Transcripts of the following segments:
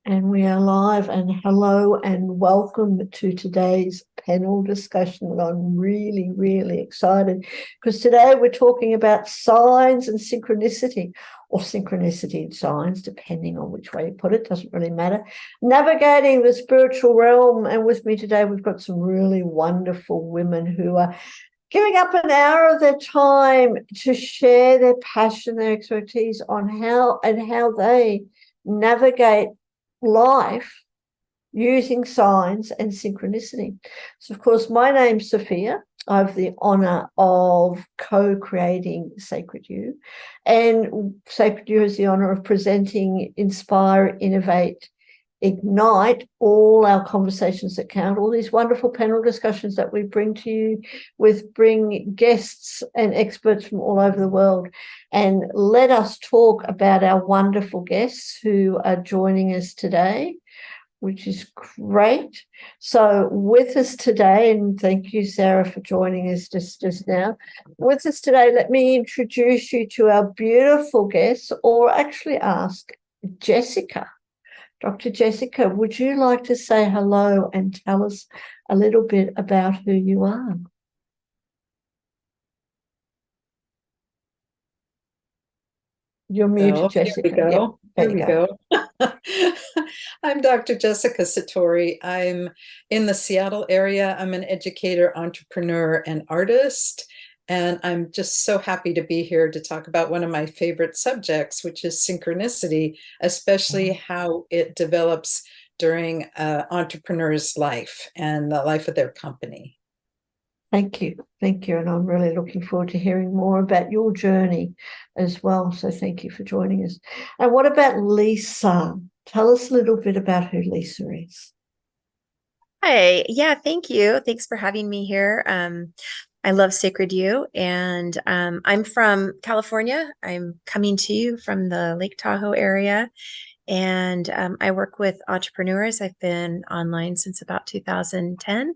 And we are live, and hello and welcome to today's panel discussion. And I'm really, really excited because today we're talking about signs and synchronicity, or synchronicity and signs, depending on which way you put it, doesn't really matter. Navigating the spiritual realm. And with me today, we've got some really wonderful women who are giving up an hour of their time to share their passion, their expertise on how they navigate life using signs and synchronicity. So, of course, my name's Sophia. I have the honor of co-creating Sacred You, and Sacred You has the honor of presenting, inspire, innovate, ignite all our conversations that count, all these wonderful panel discussions that we bring to you bring guests and experts from all over the world. And let us talk about our wonderful guests who are joining us today, which is great. So with us today, and thank you, Sarah, for joining us just now. With us today, let me introduce you to our beautiful guests, or actually ask Jessica. Dr. Jessica, would you like to say hello and tell us a little bit about who you are? You're muted, Jessica. Here we go. Yeah, Here we go. I'm Dr. Jessica Satori. I'm in the Seattle area. I'm an educator, entrepreneur, and artist. And I'm just so happy to be here to talk about one of my favorite subjects, which is synchronicity, especially how it develops during an entrepreneur's life and the life of their company. Thank you. Thank you. And I'm really looking forward to hearing more about your journey as well. So thank you for joining us. And what about Lisa? Tell us a little bit about who Lisa is. Hi. Yeah, thank you. Thanks for having me here. I love Sacred You, and I'm from California. I'm coming to you from the Lake Tahoe area, and I work with entrepreneurs. I've been online since about 2010,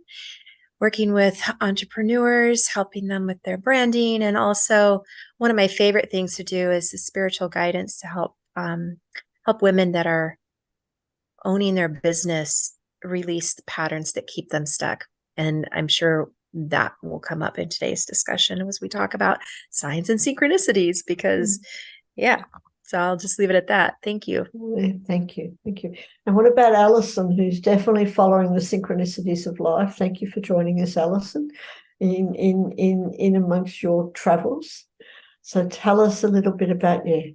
working with entrepreneurs, helping them with their branding, and also one of my favorite things to do is the spiritual guidance to help women that are owning their business release the patterns that keep them stuck. And I'm sure that will come up in today's discussion as we talk about signs and synchronicities, because yeah, so I'll just leave it at that. Thank you. Thank you. Thank you. And what about Allison, who's definitely following the synchronicities of life? Thank you for joining us, Allison, in amongst your travels. So tell us a little bit about you.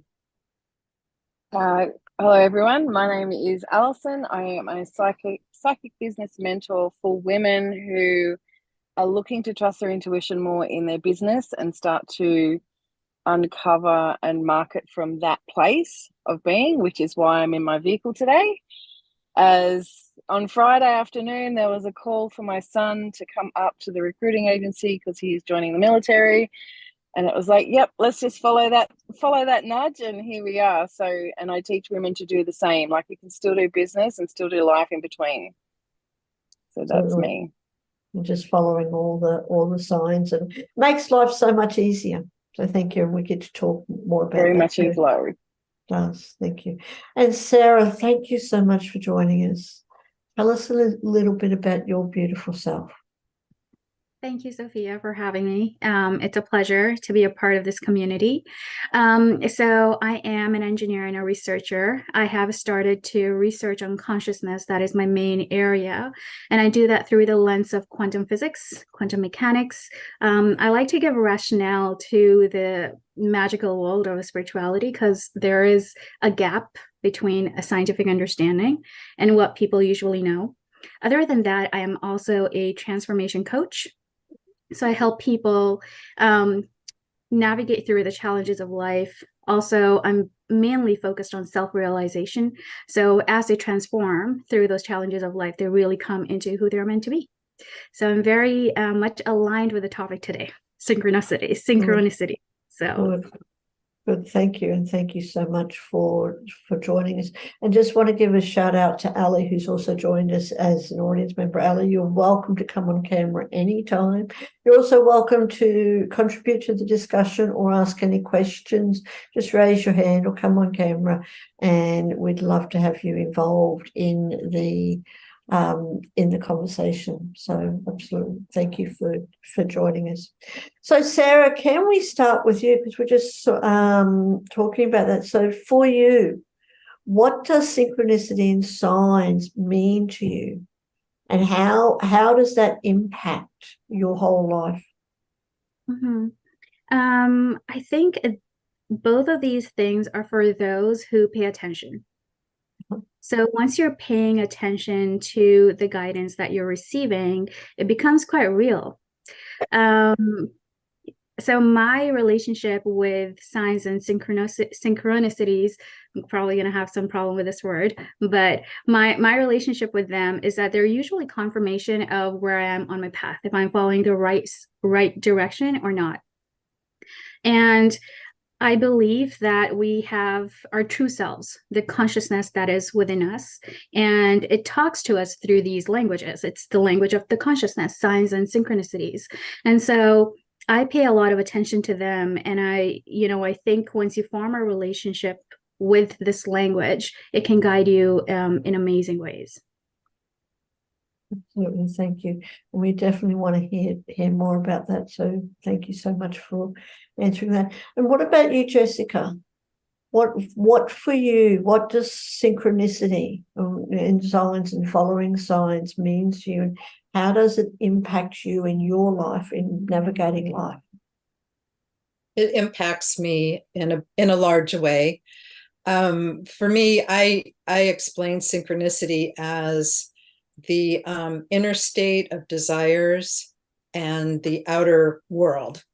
Hello, everyone. My name is Allison. I am a psychic business mentor for women who are looking to trust their intuition more in their business and start to uncover and market from that place of being, which is why I'm in my vehicle today. As on Friday afternoon, there was a call for my son to come up to the recruiting agency because he's joining the military. And it was like, yep, let's just follow that nudge, and here we are. So, and I teach women to do the same. Like, you can still do business and still do life in between. So that's me. Just following all the signs, and makes life so much easier. So thank you, and we get to talk more about very that much in flow. It does. Thank you. And Sarah, thank you so much for joining us. Tell us a little bit about your beautiful self. Thank you, Sophia, for having me. It's a pleasure to be a part of this community. So I am an engineer and a researcher. I have started to research on consciousness. That is my main area. And I do that through the lens of quantum physics, quantum mechanics. I like to give rationale to the magical world of spirituality, because there is a gap between a scientific understanding and what people usually know. Other than that, I am also a transformation coach. So I help people navigate through the challenges of life. Also, I'm mainly focused on self-realization. So as they transform through those challenges of life, they really come into who they're meant to be. So I'm very much aligned with the topic today, synchronicity. So Good, thank you, and thank you so much for joining us. And just want to give a shout out to Ali, who's also joined us as an audience member. Ali, you're welcome to come on camera anytime. You're also welcome to contribute to the discussion or ask any questions. Just raise your hand or come on camera, and we'd love to have you involved in the conversation. So absolutely, thank you for joining us. So Sarah, can we start with you, because we're just talking about that. So for you, what does synchronicity and signs mean to you, and how does that impact your whole life? I think both of these things are for those who pay attention. So once you're paying attention to the guidance that you're receiving, it becomes quite real. So my relationship with signs and synchronicities, I'm probably going to have some problem with this word, but my relationship with them is that they're usually confirmation of where I am on my path, if I'm following the right direction or not. And I believe that we have our true selves, the consciousness that is within us, and it talks to us through these languages. It's the language of the consciousness, signs and synchronicities. And so I pay a lot of attention to them. And I think once you form a relationship with this language, it can guide you in amazing ways. Absolutely, thank you. And we definitely want to hear more about that. So thank you so much for answering that. And what about you, Jessica? What for you? What does synchronicity in signs and following signs mean to you, and how does it impact you in your life, in navigating life? It impacts me in a large way. For me, I explain synchronicity as the inner state of desires and the outer world,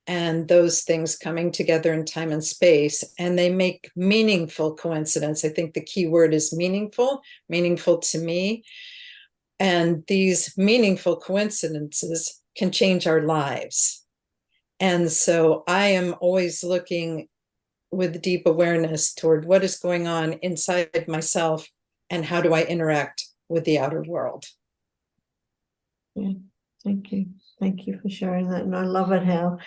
and those things coming together in time and space, and they make meaningful coincidence. I think the key word is meaningful to me. And these meaningful coincidences can change our lives. And so I am always looking with deep awareness toward what is going on inside myself and how do I interact with the outer world. Yeah, thank you. Thank you for sharing that. And I love it how,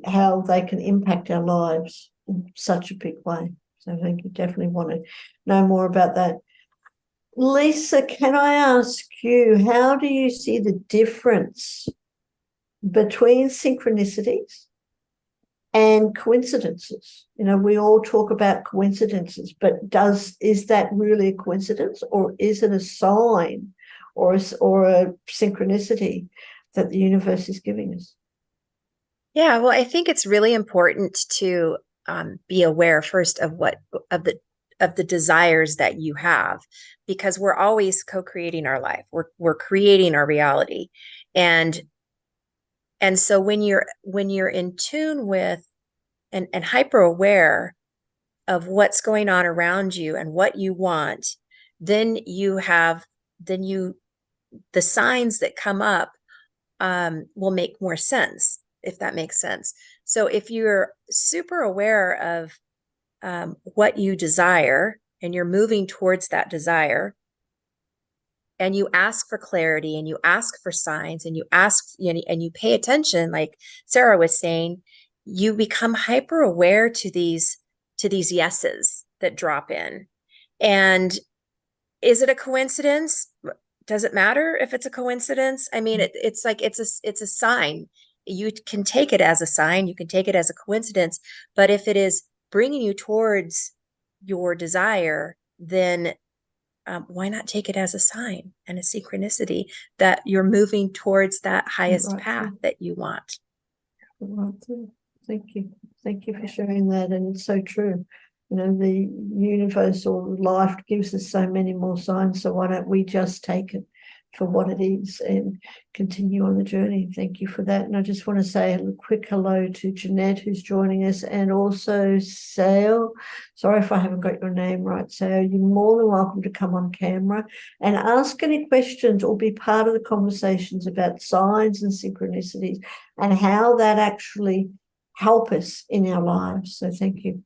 how they can impact our lives in such a big way. So I think you definitely want to know more about that. Lisa, can I ask you, how do you see the difference between synchronicities and coincidences? We all talk about coincidences, but is that really a coincidence, or is it a sign or a synchronicity that the universe is giving us? Yeah, well, I think it's really important to be aware first of the desires that you have, because we're always co-creating our life. We're creating our reality, and so when you're in tune with and hyper aware of what's going on around you and what you want, then the signs that come up will make more sense, if that makes sense. So if you're super aware of what you desire and you're moving towards that desire, and you ask for clarity and you ask for signs and you ask, and you pay attention, like Sarah was saying, you become hyper aware to these yeses that drop in. And is it a coincidence? Does it matter if it's a coincidence? I mean, it's like it's a sign. You can take it as a sign, you can take it as a coincidence, but if it is bringing you towards your desire, then why not take it as a sign and a synchronicity that you're moving towards that highest path that you want? Thank you. Thank you for sharing that. And it's so true. The universe or life gives us so many more signs. So why don't we just take it for what it is and continue on the journey? Thank you for that. And I just want to say a quick hello to Jeanette, who's joining us, and also Sale. Sorry if I haven't got your name right, Sale. You're more than welcome to come on camera and ask any questions or be part of the conversations about signs and synchronicities and how that actually help us in our lives. So thank you.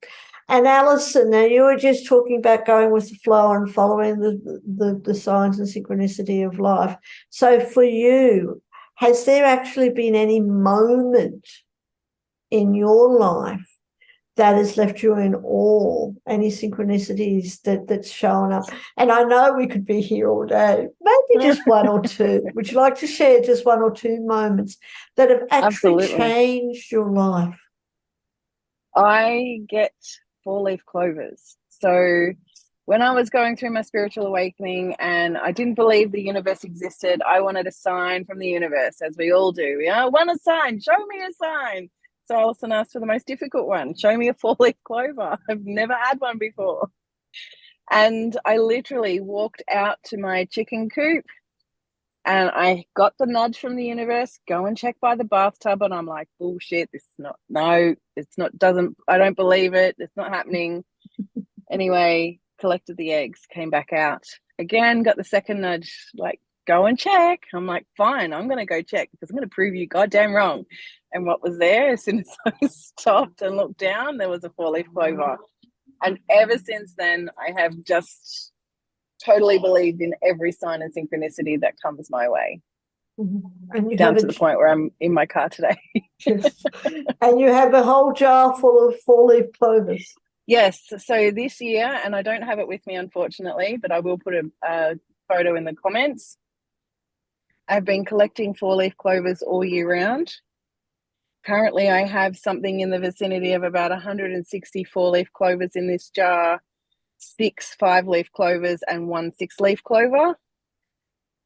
And Allison, now you were just talking about going with the flow and following the signs and synchronicity of life. So for you, has there actually been any moment in your life that has left you in awe, any synchronicities that's shown up? And I know we could be here all day, maybe just one or two. Would you like to share just one or two moments that have actually Absolutely. changed your life? I get 4-leaf clovers. So when I was going through my spiritual awakening and I didn't believe the universe existed, I wanted a sign from the universe, as we all do. I want a sign. Show me a sign. So Alison asked for the most difficult one. Show me a 4-leaf clover. I've never had one before. And I literally walked out to my chicken coop and I got the nudge from the universe, go and check by the bathtub. And I'm like, bullshit, this is not, no, it's not, I don't believe it. It's not happening. Anyway, collected the eggs, came back out again, got the second nudge, like, go and check. I'm like, fine, I'm going to go check because I'm going to prove you goddamn wrong. And what was there, as soon as I stopped and looked down, there was a 4-leaf clover. And ever since then, I have just totally believed in every sign and synchronicity that comes my way. And you down to the point where I'm in my car today. Yes. And you have a whole jar full of 4-leaf clovers. Yes. So this year, and I don't have it with me, unfortunately, but I will put a photo in the comments. I've been collecting 4-leaf clovers all year round. Currently, I have something in the vicinity of about 160 4-leaf clovers in this jar, 6 5-leaf clovers and 1 6-leaf clover.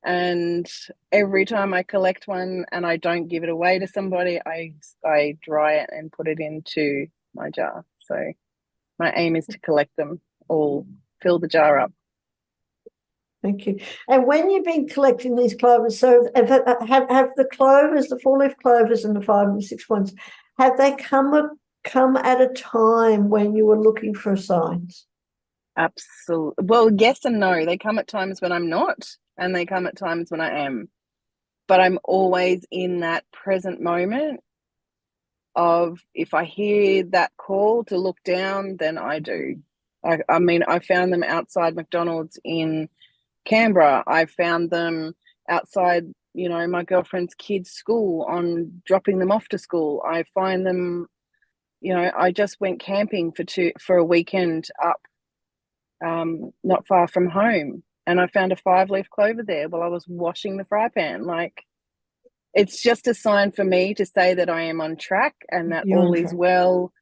And every time I collect one and I don't give it away to somebody, I dry it and put it into my jar. So my aim is to collect them all, fill the jar up. Thank you. And when you've been collecting these clovers, so have the clovers, the 4-leaf clovers and the 5 and 6 ones, have they come at a time when you were looking for signs? Absolutely. Well, yes and no. They come at times when I'm not, and they come at times when I am. But I'm always in that present moment of, if I hear that call to look down, then I do. I mean, I found them outside McDonald's in Canberra. I found them outside, my girlfriend's kids' school, on dropping them off to school. I find them, I just went camping for a weekend up not far from home, and I found a 5-leaf clover there while I was washing the fry pan. Like, it's just a sign for me to say that I am on track and that all is well.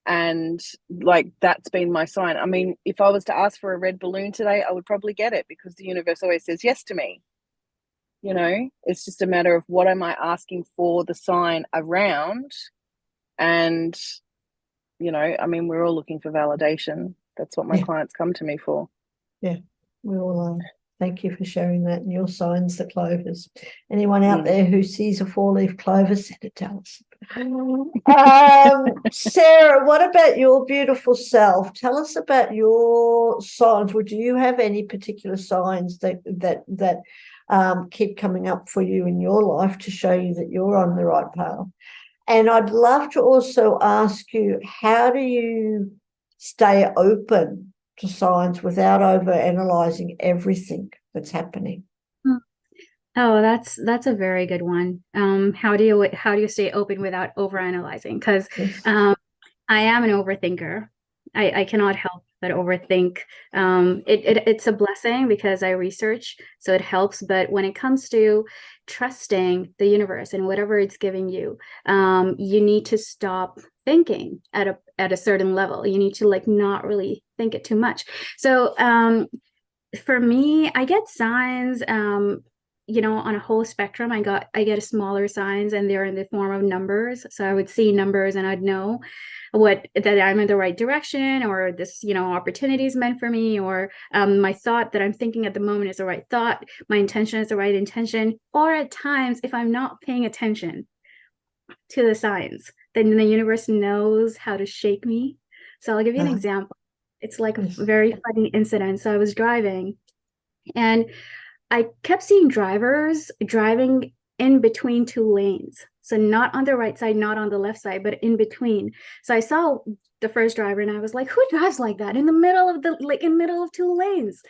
And like, that's been my sign. I mean, if I was to ask for a red balloon today, I would probably get it, because the universe always says yes to me. It's just a matter of what am I asking for the sign around. And, I mean, we're all looking for validation. That's what my clients come to me for. Yeah, we all are. Thank you for sharing that. And your signs, the clovers. Anyone out there who sees a 4-leaf clover, send it to us. Sarah, what about your beautiful self? Tell us about your signs. Do you have any particular signs that keep coming up for you in your life to show you that you're on the right path? And I'd love to also ask you, how do you stay open to signs without over-analyzing everything that's happening? Oh, that's a very good one. How do you stay open without over-analyzing? Because I am an overthinker. I cannot help but overthink. It's a blessing because I research, so it helps. But when it comes to trusting the universe and whatever it's giving you, you need to stop thinking at a certain level. You need to not really think it too much. So for me, I get signs on a whole spectrum. I get smaller signs, and they're in the form of numbers. So I would see numbers and I'd know that I'm in the right direction, or this, opportunity is meant for me, or my thought that I'm thinking at the moment is the right thought. My intention is the right intention. Or at times, if I'm not paying attention to the signs, then the universe knows how to shake me. So I'll give you an example. It's like a very funny incident. So I was driving, and I kept seeing drivers driving in between 2 lanes. So not on the right side, not on the left side, but in between. So I saw the first driver and I was like, who drives like that in the middle of middle of two lanes?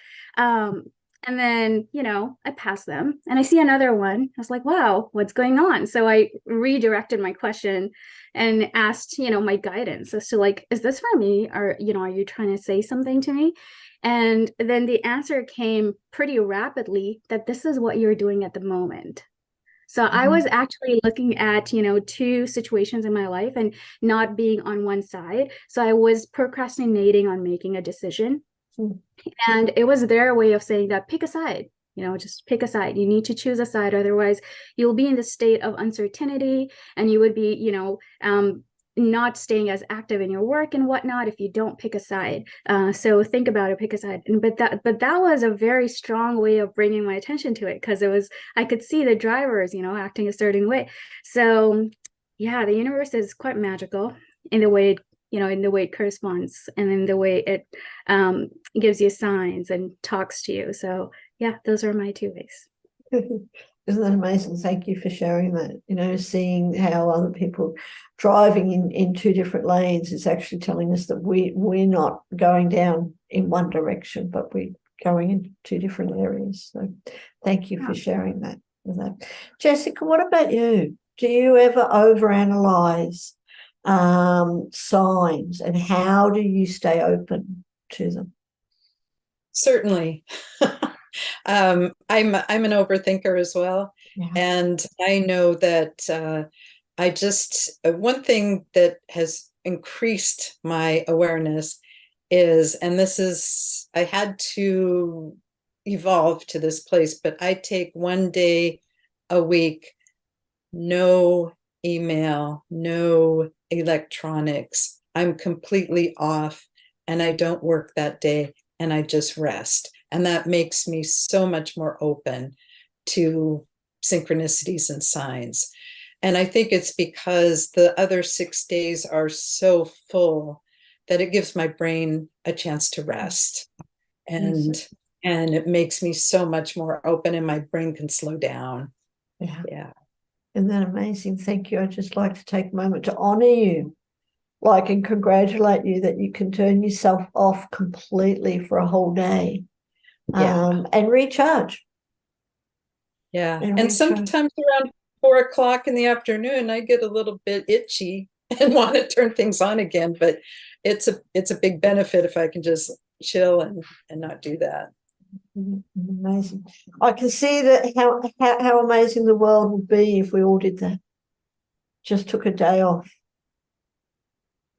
And then, I passed them and I see another one. I was like, wow, what's going on? So I redirected my question and asked, my guidance as to like, is this for me? Or, are you trying to say something to me? And then the answer came pretty rapidly that this is what you're doing at the moment. So I was actually looking at, two situations in my life and not being on one side. So I was procrastinating on making a decision. And it was their way of saying that pick a side, just pick a side. You need to choose a side. Otherwise, you'll be in the state of uncertainty and you would be, not staying as active in your work and whatnot if you don't pick a side. So think about it, pick a side. But that was a very strong way of bringing my attention to it, because I could see the drivers, acting a certain way. So yeah, the universe is quite magical in the way it corresponds and in the way it gives you signs and talks to you. So yeah, those are my two ways. Isn't that amazing? Thank you for sharing that. Seeing how other people driving in two different lanes is actually telling us that we're not going down in one direction, but we're going in two different areas. So thank you for sharing that with that. Jessica, what about you? Do you ever overanalyze signs, and how do you stay open to them? Certainly. I'm an overthinker as well. Yeah. And I know that one thing that has increased my awareness is, and I had to evolve to this place, but I take one day a week, no email, no electronics. I'm completely off and I don't work that day and I just rest. And that makes me so much more open to synchronicities and signs. And I think it's because the other 6 days are so full that it gives my brain a chance to rest. And it makes me so much more open and my brain can slow down. Yeah. Isn't that amazing? Thank you. I'd just like to take a moment to honor you, and congratulate you that you can turn yourself off completely for a whole day. And recharge. Yeah. And sometimes around 4 o'clock in the afternoon, I get a little bit itchy and want to turn things on again, but it's a big benefit if I can just chill and not do that. Amazing. I can see that how amazing the world would be if we all did that. Just took a day off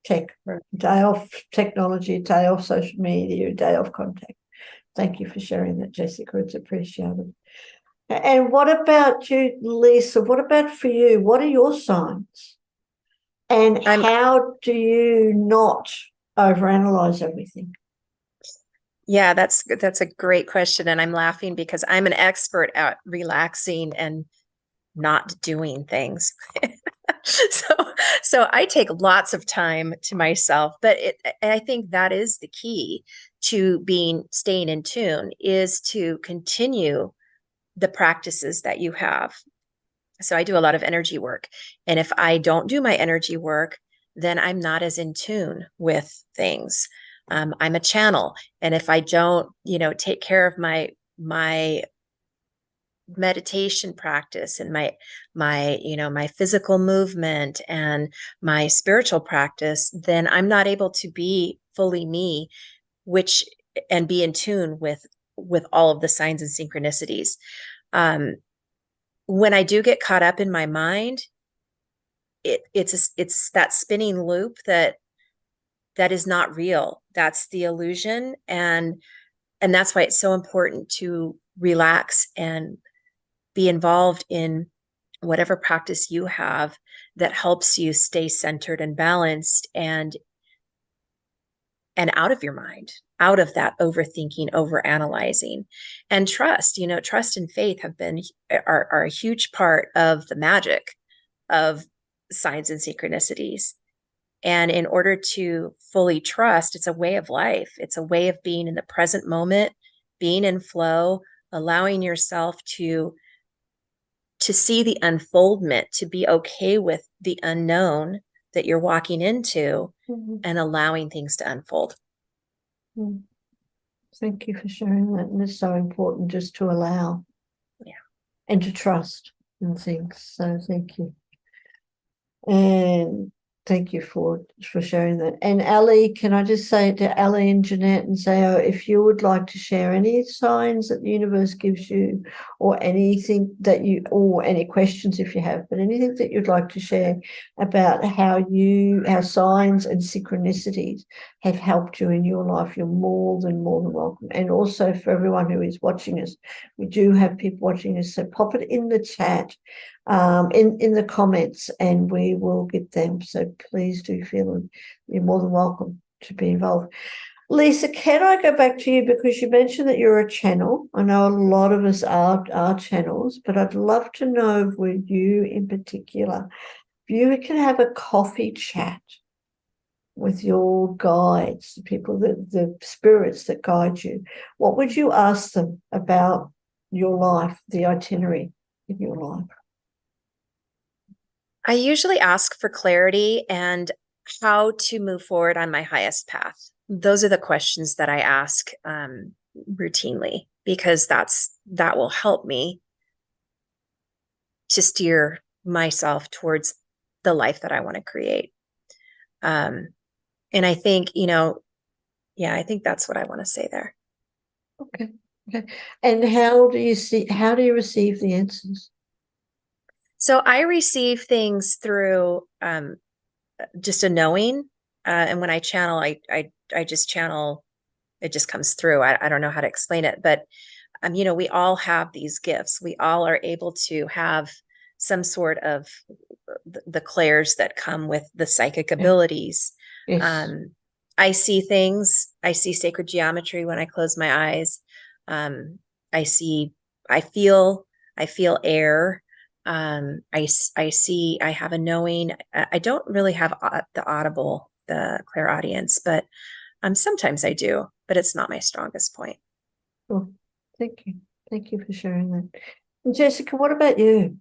tech, day off technology, a day off social media, a day off contact. Thank you for sharing that, Jessica. It's appreciated. And what about you, Lisa? What about for you? What are your signs? And how do you not overanalyze everything? Yeah, that's a great question. And I'm laughing because I'm an expert at relaxing and not doing things. So I take lots of time to myself, but I think that is the key to staying in tune, is to continue the practices that you have. So I do a lot of energy work. And if I don't do my energy work, then I'm not as in tune with things. I'm a channel. And if I don't, take care of my meditation practice and my physical movement and my spiritual practice, then I'm not able to be fully me, and be in tune with all of the signs and synchronicities. When I do get caught up in my mind, it's that spinning loop that is not real. That's the illusion. And that's why it's so important to relax and be involved in whatever practice you have that helps you stay centered and balanced and out of your mind, out of that overthinking, overanalyzing. And trust and faith are a huge part of the magic of signs and synchronicities. And in order to fully trust, it's a way of life. It's a way of being in the present moment, being in flow, allowing yourself to to see the unfoldment, to be okay with the unknown that you're walking into and allowing things to unfold. Thank you for sharing that. And it's so important just to allow, and to trust in things. So thank you. And thank you for sharing that. And Ali, can I just say to Ali and Jeanette and say, if you would like to share any signs that the universe gives you, or anything that you, or any questions if you have, but anything that you'd like to share about how signs and synchronicities have helped you in your life, you're more than welcome. And also for everyone who is watching us, we do have people watching us, so pop it in the chat, in the comments, and we will get them. So please do feel you're more than welcome to be involved. Lisa, can I go back to you, because you mentioned that you're a channel? I know a lot of us are channels, but I'd love to know with you in particular, if you can have a coffee chat with your guides, the people, the spirits that guide you, what would you ask them about your life, the itinerary of your life? I usually ask for clarity and how to move forward on my highest path. Those are the questions that I ask routinely, because that will help me to steer myself towards the life that I want to create. And I think, I think that's what I want to say there. Okay. And how do you receive the answers? So I receive things through just a knowing, and when I channel, I just channel. It just comes through. I don't know how to explain it, but we all have these gifts. We all are able to have some sort of the clairs that come with the psychic abilities. Yes. I see things. I see sacred geometry when I close my eyes. I feel air. I see, I have a knowing. I don't really have the clairaudience, but sometimes I do, but it's not my strongest point. Well, thank you. Thank you for sharing that. And Jessica, what about you?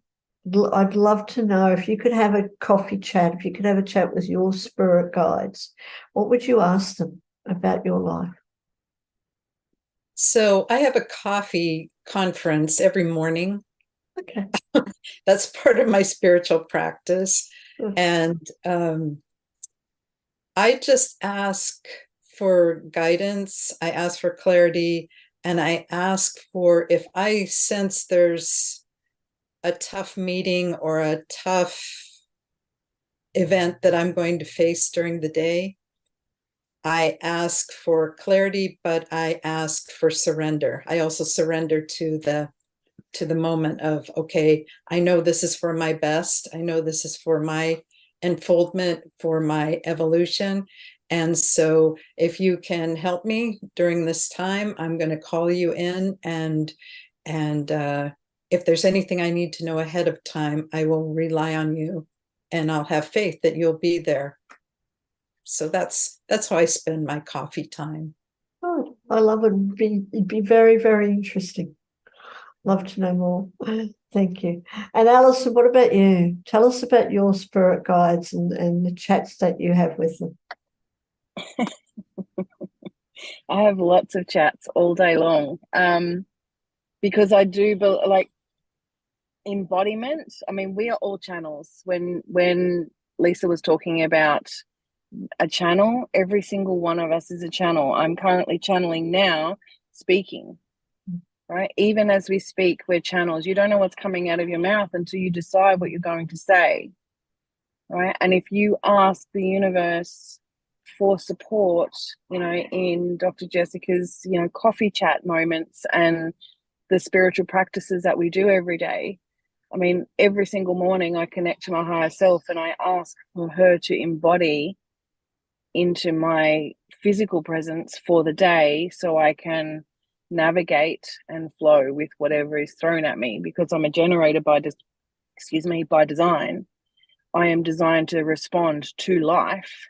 I'd love to know, if you could have a coffee chat, if you could have a chat with your spirit guides, what would you ask them about your life? So I have a coffee conference every morning. Okay. That's part of my spiritual practice. And I just ask for guidance. I ask for clarity, and I ask for, if I sense there's a tough meeting or a tough event that I'm going to face during the day, I ask for clarity, but I ask for surrender. I also surrender to the moment of, okay, I know this is for my best. I know this is for my unfoldment, for my evolution. And so if you can help me during this time, I'm going to call you in, and if there's anything I need to know ahead of time, I will rely on you, and I'll have faith that you'll be there. So that's how I spend my coffee time. Oh, I love it. It'd be very, very interesting. Love to know more. Thank you. And Allison, what about you? Tell us about your spirit guides and the chats that you have with them. I have lots of chats all day long, because I do like embodiment. I mean, we are all channels. When Lisa was talking about a channel, every single one of us is a channel. I'm currently channeling now, speaking. Right? Even as we speak, we're channels. You don't know what's coming out of your mouth until you decide what you're going to say. Right? And if you ask the universe for support, in Dr. Jessica's, coffee chat moments and the spiritual practices that we do every day. I mean, every single morning I connect to my higher self and I ask for her to embody into my physical presence for the day, so I can navigate and flow with whatever is thrown at me, because I'm a generator by design. I am designed to respond to life.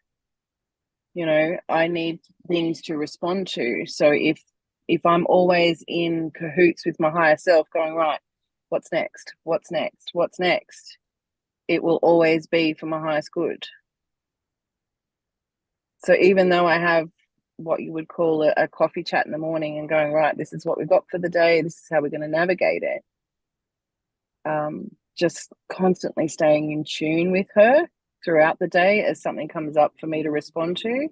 I need things to respond to. So if I'm always in cahoots with my higher self, going, right, what's next, what's next, what's next, it will always be for my highest good. So even though I have what you would call a coffee chat in the morning and going, right, this is what we've got for the day, this is how we're going to navigate it, just constantly staying in tune with her throughout the day as something comes up for me to respond to,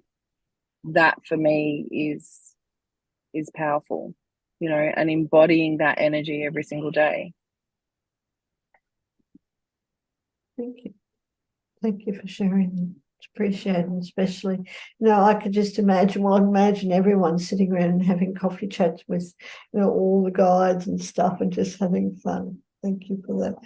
that for me is powerful, you know, and embodying that energy every single day. Thank you for sharing. It's appreciated, especially, you know, I could just imagine, well, imagine everyone sitting around and having coffee chats with, you know, all the guides and stuff and just having fun. Thank you for that.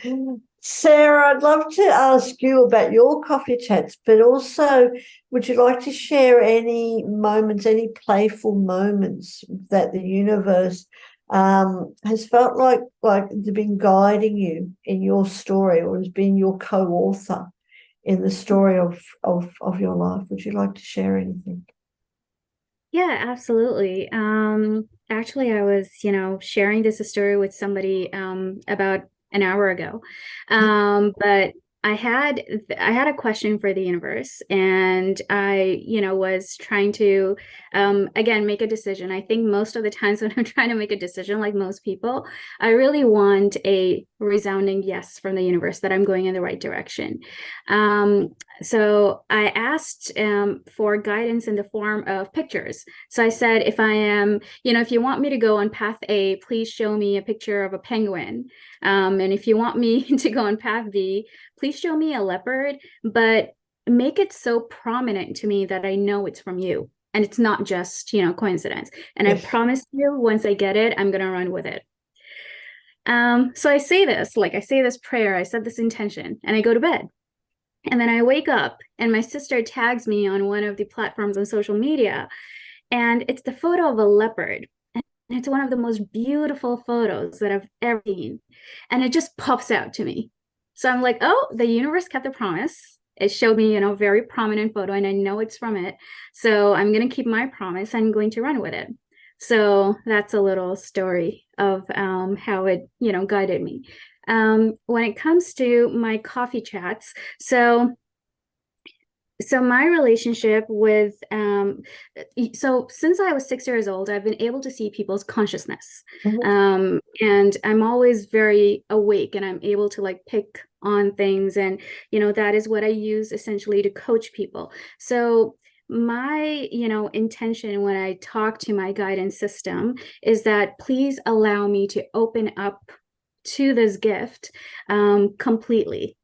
Sarah, I'd love to ask you about your coffee chats, but also, would you like to share any moments, any playful moments that the universe has felt like they've been guiding you in your story, or has been your co-author in the story of your life? Would you like to share anything? Yeah, absolutely. Actually, I was, sharing this story with somebody about an hour ago. But I had a question for the universe, and I, was trying to again make a decision. I think most of the times when I'm trying to make a decision, like most people, I really want a resounding yes from the universe that I'm going in the right direction. So I asked for guidance in the form of pictures. So I said, if I am, if you want me to go on path A, please show me a picture of a penguin. And if you want me to go on path B, please show me a leopard, but make it so prominent to me that I know it's from you. And it's not just, coincidence. And yes. I promise you, once I get it, I'm going to run with it. So I say this prayer, I said this intention, and I go to bed. And then I wake up and my sister tags me on one of the platforms on social media, and it's the photo of a leopard. And it's one of the most beautiful photos that I've ever seen. And it just pops out to me. So I'm like, oh, the universe kept the promise. It showed me, a very prominent photo, and I know it's from it. So I'm going to keep my promise. I'm going to run with it. So that's a little story of how it, guided me. When it comes to my coffee chats, so my relationship with so since I was 6 years old, I've been able to see people's consciousness. Mm-hmm. And I'm always very awake, and I'm able to pick on things, and that is what I use essentially to coach people. So my intention when I talk to my guidance system is that please allow me to open up to this gift completely.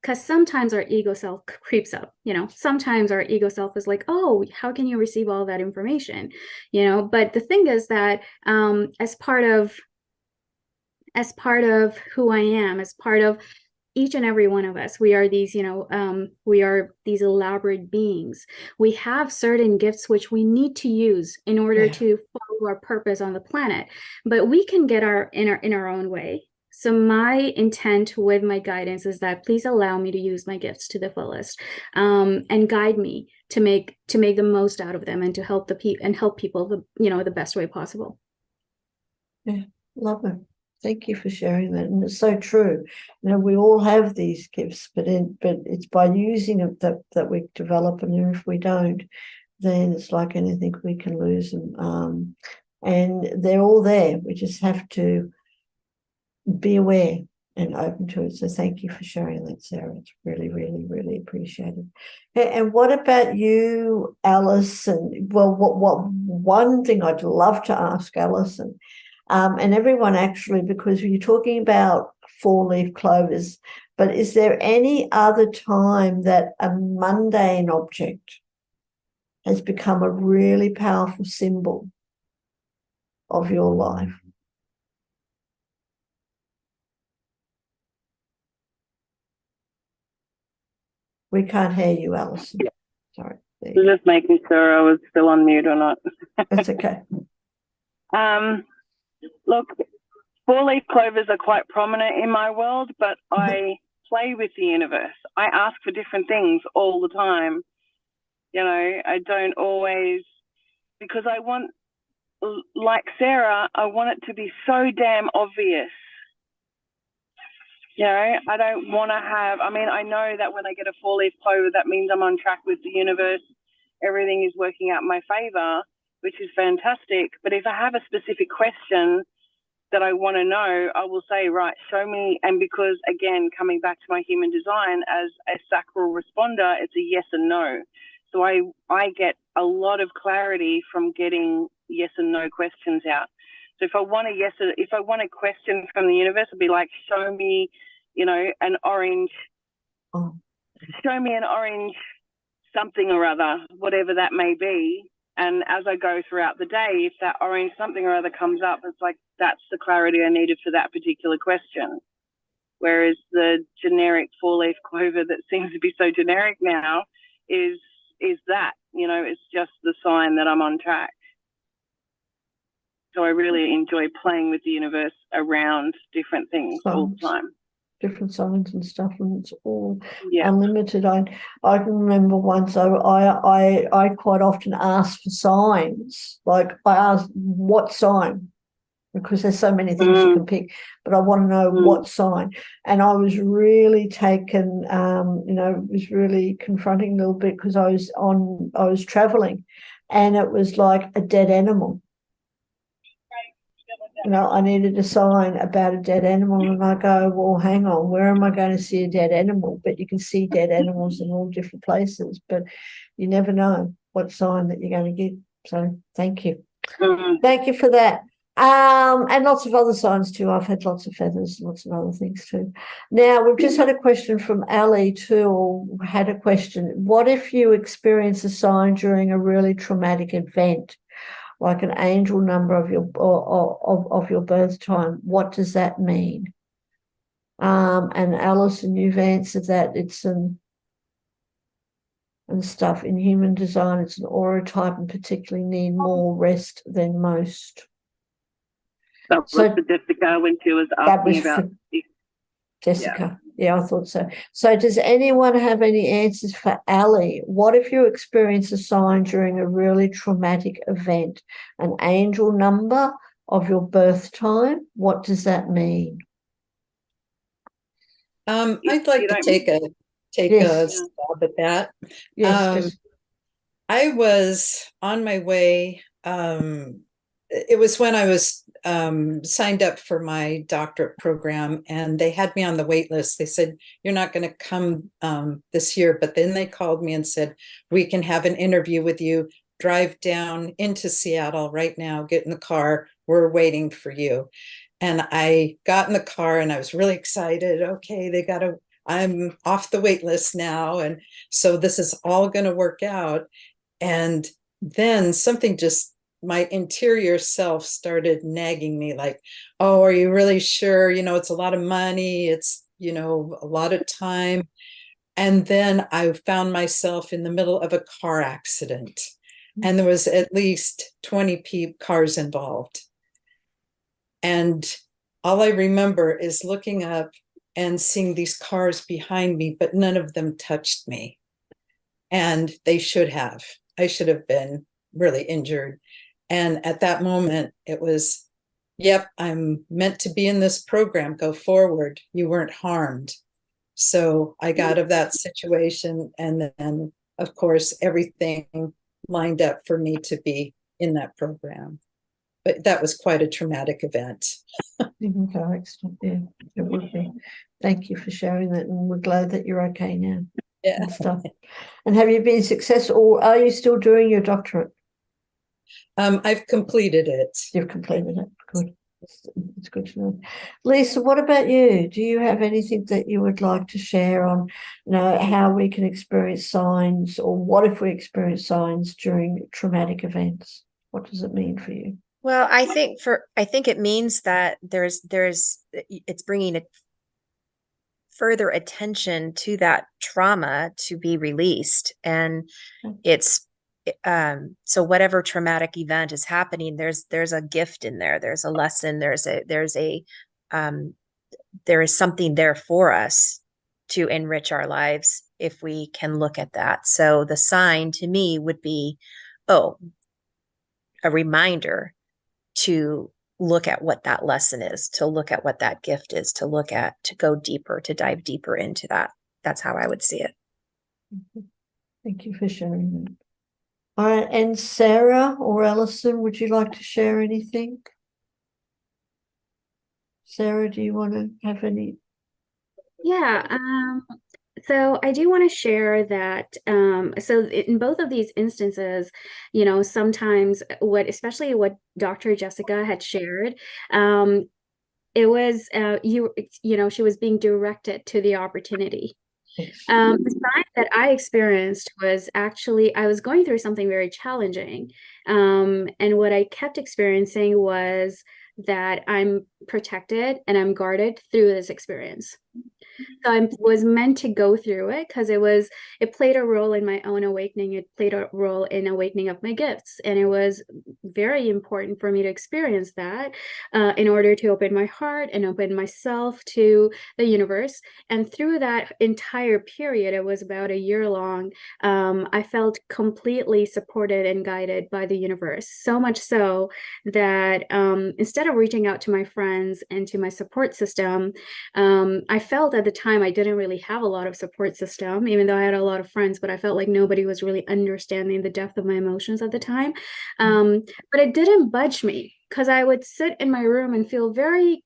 Because sometimes our ego self creeps up, sometimes our ego self is like, oh, how can you receive all that information? But the thing is that as part of who I am, as part of each and every one of us, we are these, we are these elaborate beings. We have certain gifts which we need to use in order to follow our purpose on the planet, but we can get in our own way. So my intent with my guidance is that please allow me to use my gifts to the fullest, and guide me to make the most out of them, and to help people the best way possible. Yeah, love it. Thank you for sharing that. And it's so true. We all have these gifts, but it's by using it that we develop them. And if we don't, then it's like anything, we can lose them. And they're all there. We just have to be aware and open to it. So thank you for sharing that, Sarah. It's really, really, really appreciated. And what about you, Allison? Well, what one thing I'd love to ask Allison, and everyone actually, because you're talking about 4-leaf clovers, but is there any other time that a mundane object has become a really powerful symbol of your life? We can't hear you, Allison. Sorry. Just making sure I was still on mute or not. That's okay. Look, 4-leaf clovers are quite prominent in my world, but I play with the universe. I ask for different things all the time. I don't always, because I want, like Sarah, I want it to be so damn obvious You know, I don't want to have, I mean, I know that when I get a 4-leaf clover, that means I'm on track with the universe. Everything is working out in my favor, which is fantastic. But if I have a specific question that I want to know, I will say, right, show me. And because, again, coming back to my human design as a sacral responder, it's a yes and no. So I get a lot of clarity from getting yes and no questions out. So if I want a question from the universe, I'll be like, show me, you know, an orange, show me an orange something or other, whatever that may be. And as I go throughout the day, if that orange something or other comes up, it's like, that's the clarity I needed for that particular question. Whereas the generic 4-leaf clover that seems to be so generic now is that, you know, it's just the sign that I'm on track. So I really enjoy playing with the universe around different things all the time. Different signs and stuff, and it's all unlimited. I can remember once I quite often ask for signs. Like I ask what sign, because there's so many things you can pick, but I want to know what sign. And I was really taken, you know, it was really confronting a little bit because I was traveling, and it was like a dead animal. You know, I needed a sign about a dead animal, and I go, well, hang on, where am I going to see a dead animal? But you can see dead animals in all different places, but you never know what sign that you're going to get. So thank you. Thank you for that. And lots of other signs too. I've had lots of feathers, lots of other things too. Now, we've just had a question from Ali too, had a question. What if you experience a sign during a really traumatic event, like an angel number of your birth time? What does that mean? And Alison, you've answered that. It's and stuff in human design. It's an aura type and particularly need more rest than most. That was for Jessica when she was asking about Jessica. Yeah, I thought so. So does anyone have any answers for Ali? What if you experience a sign during a really traumatic event, an angel number of your birth time? What does that mean? I'd like to take a stab at that. Yes. I was on my way. It was when I was signed up for my doctorate program, and they had me on the wait list. They said, you're not going to come this year, but then they called me and said, we can have an interview with you. Drive down into Seattle right now, get in the car. We're waiting for you. And I got in the car and I was really excited. Okay, I'm off the wait list now. And so this is all going to work out. And then something my interior self started nagging me like, oh, are you really sure? You know, it's a lot of money. It's, you know, a lot of time. And then I found myself in the middle of a car accident, and there was at least 20 cars involved. And all I remember is looking up and seeing these cars behind me, but none of them touched me. And they should have. I should have been really injured. And at that moment, it was, yep, I'm meant to be in this program. Go forward. You weren't harmed. So I got out of that situation. And then, of course, everything lined up for me to be in that program. But that was quite a traumatic event. Yeah, it would be. Thank you for sharing that. And we're glad that you're okay now. Yeah. And stuff. And have you been successful, or are you still doing your doctorate? I've completed it. You've completed it. Good. It's good to know. Lisa, what about you? Do you have anything that you would like to share on, you know, how we can experience signs, or what if we experience signs during traumatic events? What does it mean for you? Well, I think it means that it's bringing a further attention to that trauma to be released, and it's so whatever traumatic event is happening, there's a gift in there, there's a lesson, there is something there for us to enrich our lives if we can look at that. So the sign to me would be, a reminder to look at what that lesson is, to look at what that gift is, to go deeper, to dive deeper into that. That's how I would see it. Thank you for sharing that. All right, and Sarah or Allison, would you like to share anything? Sarah, do you want to have any? Yeah, so I do want to share that so in both of these instances, sometimes especially what Dr. Jessica had shared, it was she was being directed to the opportunity. The sign that I experienced was actually I was going through something very challenging. And what I kept experiencing was that I'm protected and I'm guarded through this experience. So I was meant to go through it because it played a role in my own awakening. It played a role in awakening of my gifts. And it was very important for me to experience that in order to open my heart and open myself to the universe. And through that entire period, it was about a year long, I felt completely supported and guided by the universe. So much so that instead of reaching out to my friends and to my support system, I felt at the time I didn't really have a lot of support system, even though I had a lot of friends, but I felt like nobody was really understanding the depth of my emotions at the time. But it didn't budge me because I would sit in my room and feel very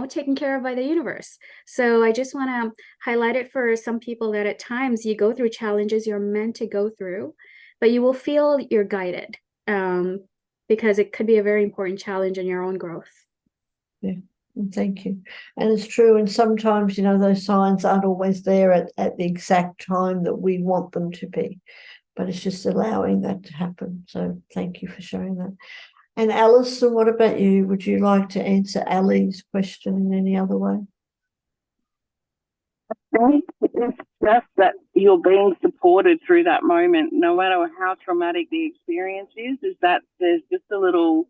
taken care of by the universe. So I just want to highlight it for some people that at times you go through challenges you're meant to go through, but you will feel you're guided because it could be a very important challenge in your own growth. Yeah. Thank you. And it's true. And sometimes, those signs aren't always there at the exact time that we want them to be, but it's just allowing that to happen. So thank you for sharing that. And Alison, what about you? Would you like to answer Ali's question in any other way? I think it's just that you're being supported through that moment, no matter how traumatic the experience is that there's just a little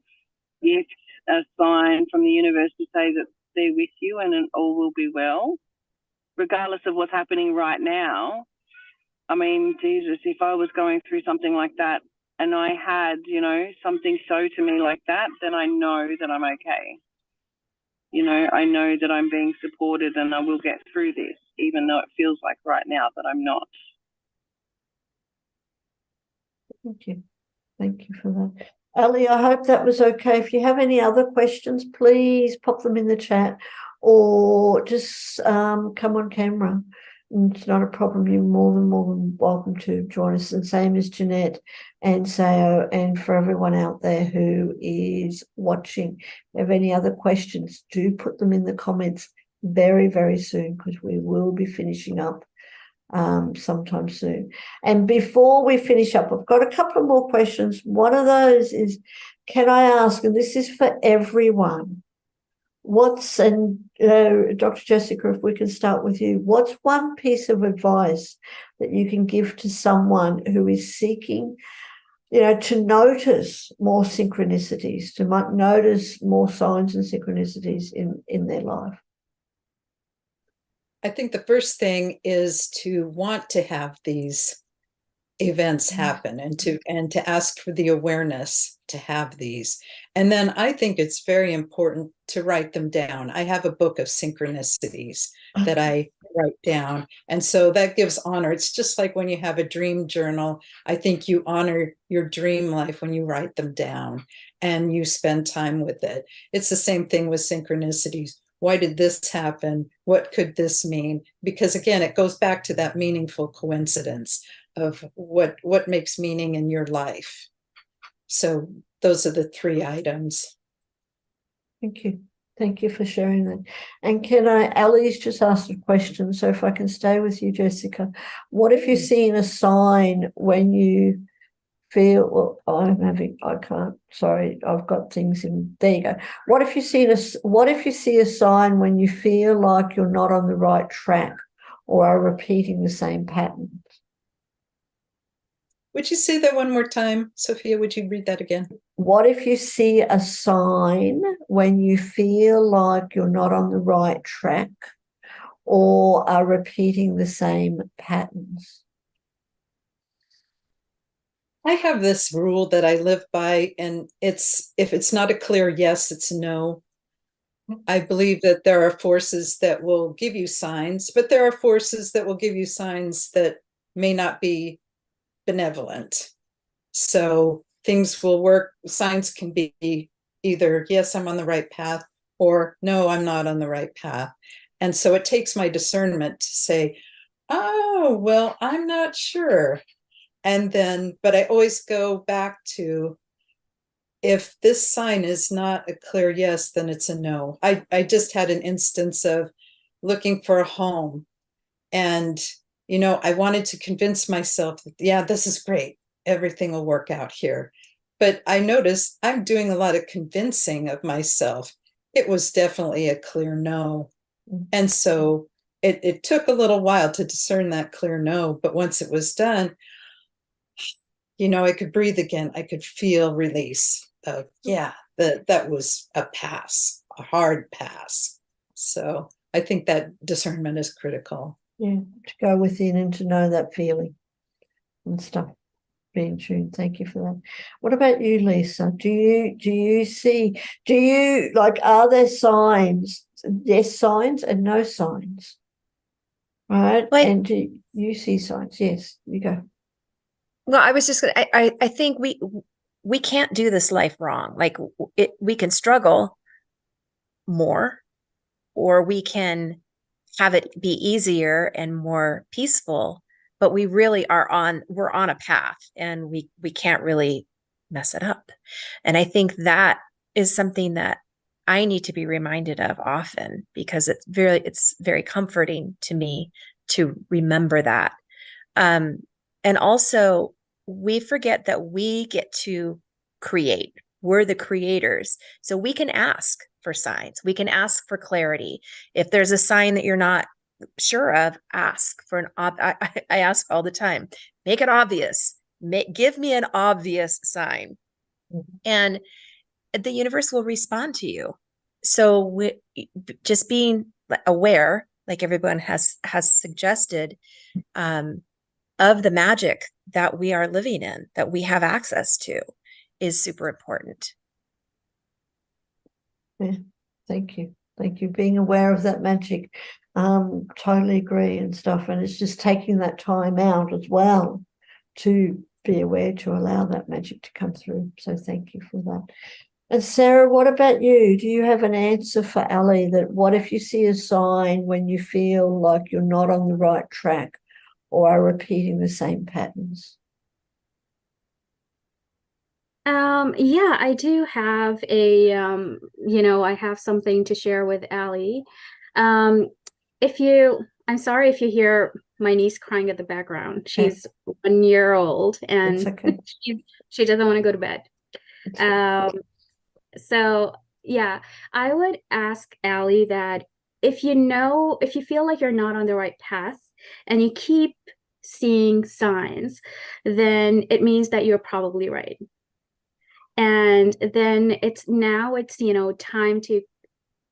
gift, a sign from the universe to say that they're with you and all will be well, regardless of what's happening right now. I mean, Jesus, if I was going through something like that and I had, something show to me like that, then I know that I'm okay. I know that I'm being supported and I will get through this, even though it feels like right now that I'm not. Thank you. Thank you for that. Ali, I hope that was okay. If you have any other questions, please pop them in the chat or just come on camera. It's not a problem. You're more than welcome to join us. And same as Jeanette and Sao, and for everyone out there who is watching. If you have any other questions, do put them in the comments very, very soon, because we will be finishing up sometime soon. And before we finish up, I've got a couple of more questions. One of those is, can I ask, and this is for everyone, Dr. Jessica, if we can start with you, what's one piece of advice that you can give to someone who is seeking, to notice more synchronicities, to notice more signs and synchronicities in their life? I think the first thing is to want to have these events happen and to ask for the awareness to have these. And then I think it's very important to write them down. I have a book of synchronicities that I write down. And so that gives honor. It's just like when you have a dream journal. I think you honor your dream life when you write them down and you spend time with it. It's the same thing with synchronicities. Why did this happen? What could this mean? Because again, it goes back to that meaningful coincidence of what makes meaning in your life. So those are the 3 items. Thank you. Thank you for sharing that. And Ali's just asked a question, so if I can stay with you, Jessica, what if you're seeing a sign when you feel, I've got things in, there you go. What if you see a sign when you feel like you're not on the right track or are repeating the same patterns? Would you say that one more time, Sophia? Would you read that again? What if you see a sign when you feel like you're not on the right track or are repeating the same patterns? I have this rule that I live by, and it's if it's not a clear yes, it's no. I believe that there are forces that will give you signs, but there are forces that will give you signs that may not be benevolent. So things will work. Signs can be either, yes, I'm on the right path, or no, I'm not on the right path. And so it takes my discernment to say, oh, well, I'm not sure. And then, but I always go back to, if this sign is not a clear yes, then it's a no. I just had an instance of looking for a home, and I wanted to convince myself that, yeah, this is great, everything will work out here. But I noticed I'm doing a lot of convincing of myself. It was definitely a clear no. And so it took a little while to discern that clear no, but once it was done, I could breathe again. I could feel release of, yeah, that was a pass, a hard pass. So I think that discernment is critical. Yeah, to go within and to know that feeling and stuff, being tuned. Thank you for that. What about you, Lisa? Do you see, are there signs? Yes, signs and no signs, right? Like, and do you see signs? Yes, you go. well, I was just gonna, I think we can't do this life wrong. Like we can struggle more, or we can have it be easier and more peaceful, but we're on a path, and we can't really mess it up. And I think that is something that I need to be reminded of often, because it's very comforting to me to remember that. And also, we forget that we get to create. We're the creators. So we can ask for signs. We can ask for clarity. If there's a sign that you're not sure of, ask for I ask all the time, make it obvious. Give me an obvious sign. Mm-hmm. And the universe will respond to you. So just being aware, like everyone has suggested, of the magic that we are living in, that we have access to, is super important. Yeah, thank you. Being aware of that magic. Totally agree and stuff. And it's just taking that time out as well to be aware, to allow that magic to come through. So thank you for that. And Sarah, what about you? Do you have an answer for Ali, that what if you see a sign when you feel like you're not on the right track or are repeating the same patterns? Yeah, I do have I have something to share with Ali. I'm sorry if you hear my niece crying at the background. She's 1 year old, and it's okay. she doesn't want to go to bed. So yeah, I would ask Ali that if you feel like you're not on the right path and you keep seeing signs, then it means that you're probably right. And then it's time to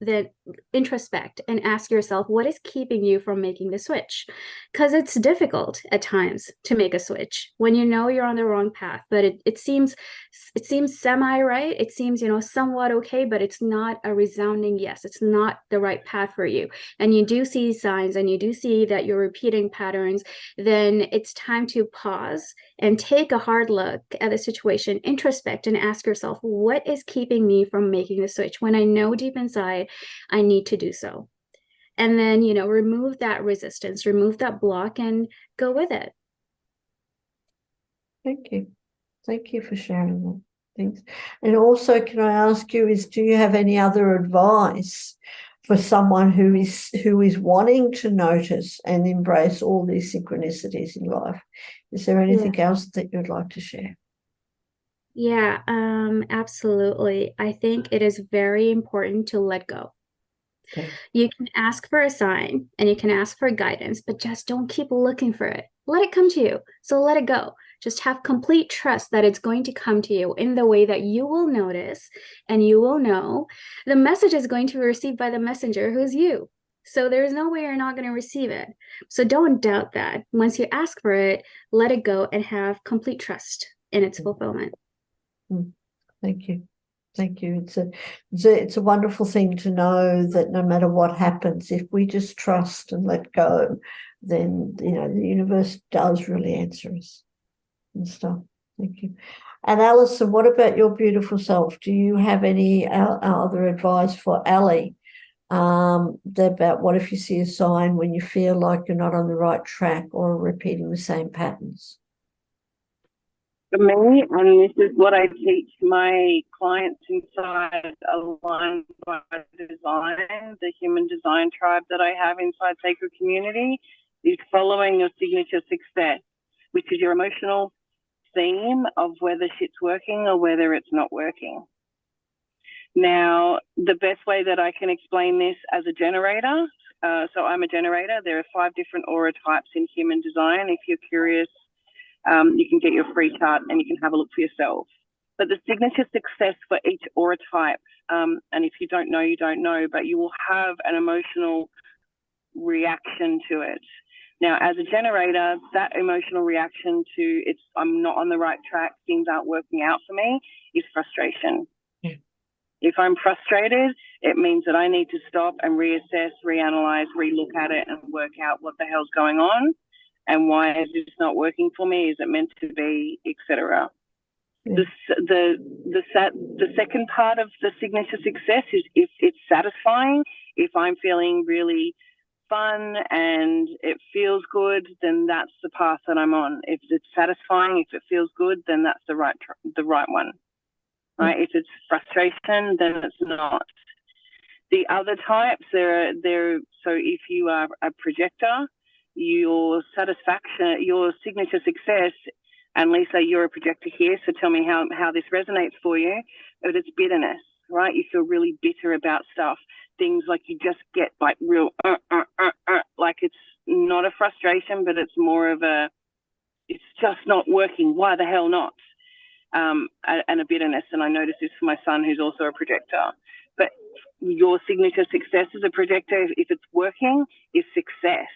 then introspect and ask yourself, what is keeping you from making the switch? Because it's difficult at times to make a switch when you're on the wrong path, but it seems semi right. It seems somewhat okay, but it's not a resounding yes. It's not the right path for you, and you do see signs and you do see that you're repeating patterns. Then it's time to pause and take a hard look at the situation, introspect, and ask yourself, what is keeping me from making the switch when I know deep inside I need to do so? And then, remove that resistance, remove that block, and go with it. Thank you. Thank you for sharing that. Thanks. And also, can I ask you, do you have any other advice for someone who is wanting to notice and embrace all these synchronicities in life? Is there anything else that you'd like to share? Yeah, absolutely. I think it is very important to let go. Okay. You can ask for a sign and you can ask for guidance, but just don't keep looking for it. Let it come to you. So let it go. Just have complete trust that it's going to come to you in the way that you will notice and you will know. The message is going to be received by the messenger, who's you. So there's no way you're not going to receive it. So don't doubt that. Once you ask for it, let it go and have complete trust in its fulfillment. Thank you. Thank you. It's a wonderful thing to know that no matter what happens, if we just trust and let go, then the universe does really answer us and stuff. Thank you. And Allison, what about your beautiful self? Do you have any other advice for Ali about what if you see a sign when you feel like you're not on the right track or repeating the same patterns? For me, and this is what I teach my clients inside Aligned by Design, the human design tribe that I have inside Sacred Community, is following your signature success, which is your emotional theme of whether shit's working or whether it's not working. Now, the best way that I can explain this as a generator, so I'm a generator. There are 5 different aura types in human design. If you're curious, you can get your free chart and you can have a look for yourself. But the signature success for each aura type, and if you don't know, you don't know, but you will have an emotional reaction to it. Now, as a generator, that emotional reaction to I'm not on the right track, things aren't working out for me, is frustration. Yeah. If I'm frustrated, it means that I need to stop and reassess, reanalyze, relook at it and work out what the hell's going on. And why is this not working for me? Is it meant to be, etc. Yeah. The second part of the signature success is if it's satisfying. If I'm feeling really fun and it feels good, then that's the path that I'm on. If it's satisfying, if it feels good, then that's the right one. Right? If it's frustration, then it's not. The other types, so if you are a projector, your satisfaction, your signature success, and Lisa, you're a projector here, so tell me how this resonates for you, but it's bitterness, right? You feel really bitter about stuff, things like you just get like real, like it's not a frustration, but it's more of it's just not working, why the hell not? And a bitterness, and I notice this for my son who's also a projector. But your signature success as a projector, if it's working, is success.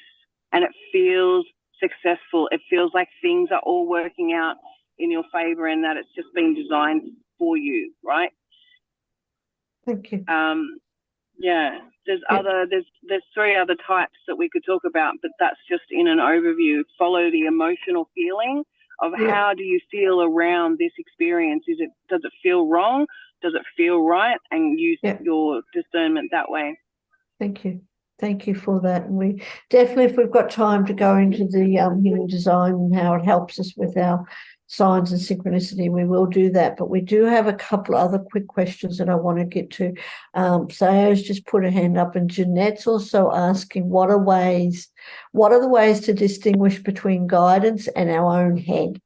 And it feels successful. It feels like things are all working out in your favor and that it's just been designed for you, right? Thank you. Yeah, there's 3 other types that we could talk about, but that's just in an overview. Follow the emotional feeling of how do you feel around this experience? Does it feel wrong? Does it feel right? And use your discernment that way. Thank you. Thank you for that. And we definitely, if we've got time to go into the human design and how it helps us with our signs and synchronicity, we will do that. But we do have a couple other quick questions that I want to get to. Sayo's just put her hand up, and Jeanette's also asking, what are the ways to distinguish between guidance and our own head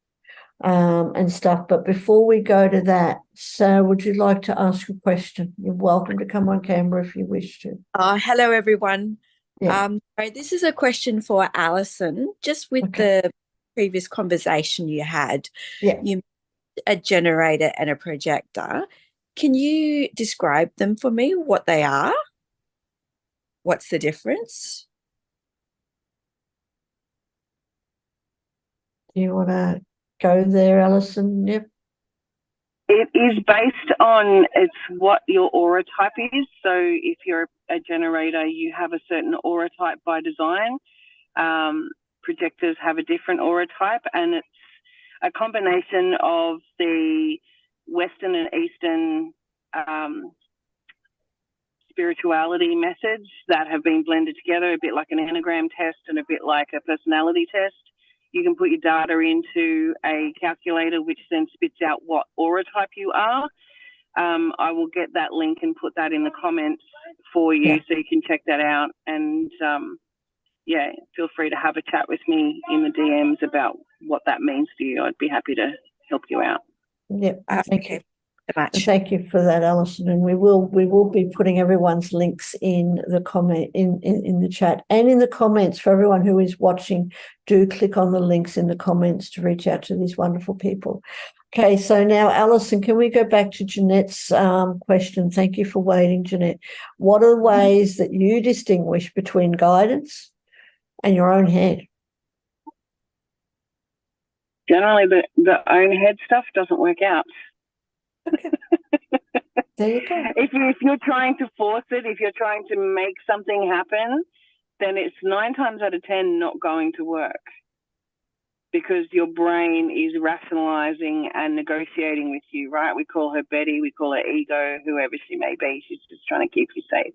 and stuff? But before we go to that, so would you like to ask a question? You're welcome to come on camera if you wish to. Hello, everyone. Yeah. This is a question for Allison. Just with the previous conversation you had, you mentioned a generator and a projector. Can you describe them for me, what they are? What's the difference? Do you want to go there, Allison? Yep. It is based on what your aura type is. So if you're a generator, you have a certain aura type by design. Projectors have a different aura type, and it's a combination of the Western and Eastern spirituality methods that have been blended together, a bit like an enneagram test and a bit like a personality test. You can put your data into a calculator, which then spits out what aura type you are. I will get that link and put that in the comments for you so you can check that out. And feel free to have a chat with me in the DMs about what that means to you. I'd be happy to help you out. Yep. Thank you so much. Thank you for that, Allison. And we will be putting everyone's links in the comment in the chat and in the comments for everyone who is watching. Do click on the links in the comments to reach out to these wonderful people. Okay, so now, Allison, can we go back to Jeanette's question? Thank you for waiting, Jeanette. What are the ways that you distinguish between guidance and your own head? Generally, the own head stuff doesn't work out. Okay. There you go. If you're trying to force it, if you're trying to make something happen, then it's 9 times out of 10 not going to work, because your brain is rationalizing and negotiating with you, right? We call her Betty, we call her ego, whoever she may be. She's just trying to keep you safe.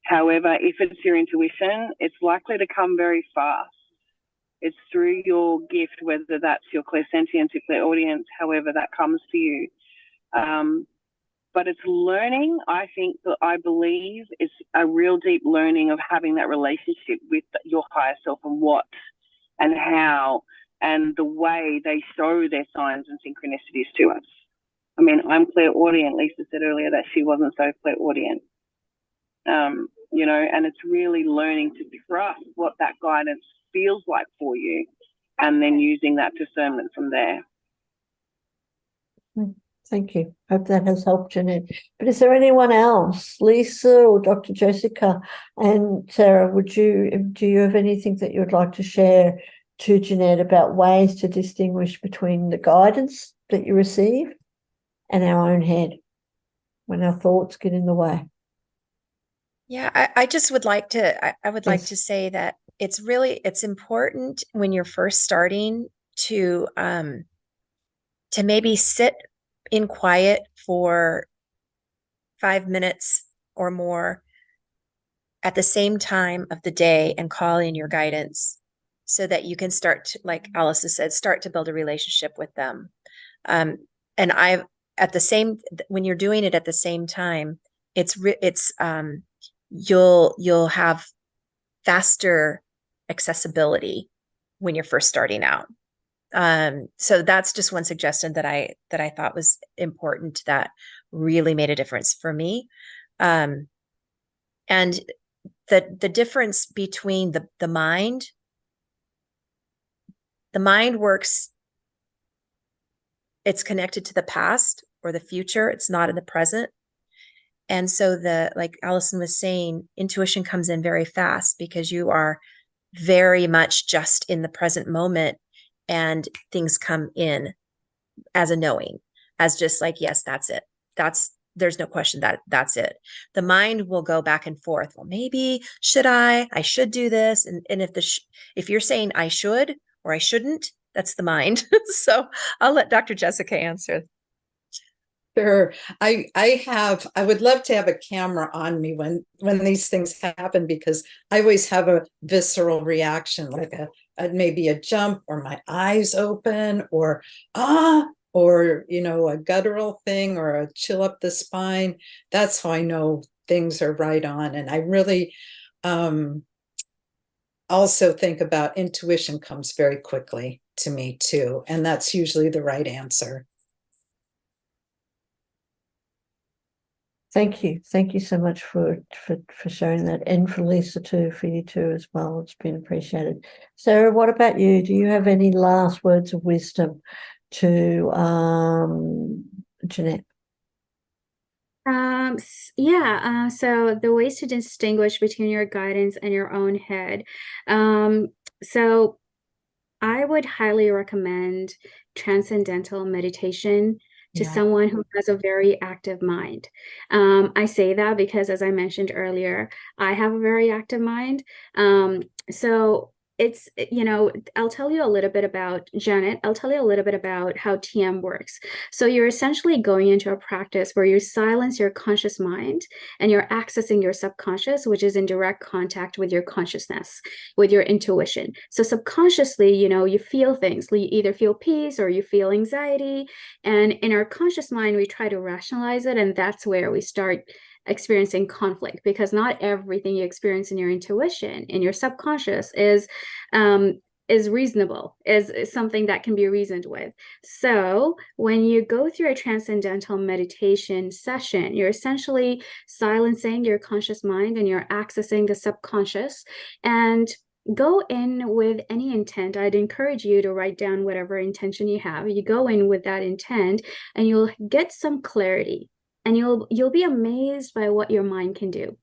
However, if it's your intuition, it's likely to come very fast. It's through your gift, whether that's your clairsentience, your clairaudience, however that comes to you. But it's learning. I believe it's a real deep learning of having that relationship with your higher self, and what and how and the way they show their signs and synchronicities to us. I mean, I'm clairaudient. Lisa said earlier that she wasn't so clairaudient. You know, and it's really learning to trust what that guidance feels like for you, and then using that discernment from there. Thank you. Hope that has helped, Jeanette. But is there anyone else, Lisa or Dr. Jessica and Sarah, do you have anything that you would like to share to Jeanette about ways to distinguish between the guidance that you receive and our own head when our thoughts get in the way? Yeah, I just would like to, I would like to say that it's important when you're first starting to maybe sit in quiet for 5 minutes or more at the same time of the day and call in your guidance, so that you can start to, like Allison said, start to build a relationship with them. And when you're doing it at the same time, you'll have faster accessibility when you're first starting out. So that's just one suggestion that I thought was important, that really made a difference for me. And the difference between the mind works, it's connected to the past or the future. It's not in the present. And so like Allison was saying, intuition comes in very fast because you are very much just in the present moment, and things come in as a knowing, as just like, yes, that's it. There's no question that's it. The mind will go back and forth. Well, maybe I should do this. And if you're saying I should or I shouldn't, that's the mind. So I'll let Dr. Jessica answer. Sure. I would love to have a camera on me when these things happen, because I always have a visceral reaction, like maybe a jump, or my eyes open, or a guttural thing, or a chill up the spine. That's how I know things are right on. And I really also think about intuition comes very quickly to me too. And that's usually the right answer. Thank you. Thank you so much for sharing that, and for Lisa too, for you too as well. It's been appreciated. Sarah, what about you? Do you have any last words of wisdom to Jeanette? So the ways to distinguish between your guidance and your own head. So I would highly recommend transcendental meditation to someone who has a very active mind. I say that because, as I mentioned earlier, I have a very active mind. So it's, I'll tell you a little bit about Janet. I'll tell you a little bit about how TM works. So you're essentially going into a practice where you silence your conscious mind and you're accessing your subconscious, which is in direct contact with your consciousness, with your intuition. So subconsciously, you feel things. You either feel peace or you feel anxiety. And in our conscious mind, we try to rationalize it. And that's where we start experiencing conflict, because not everything you experience in your intuition, in your subconscious, is reasonable, is something that can be reasoned with. So when you go through a transcendental meditation session, you're essentially silencing your conscious mind and you're accessing the subconscious. And go in with any intent. I'd encourage you to write down whatever intention you have. You go in with that intent and you'll get some clarity. And you'll be amazed by what your mind can do.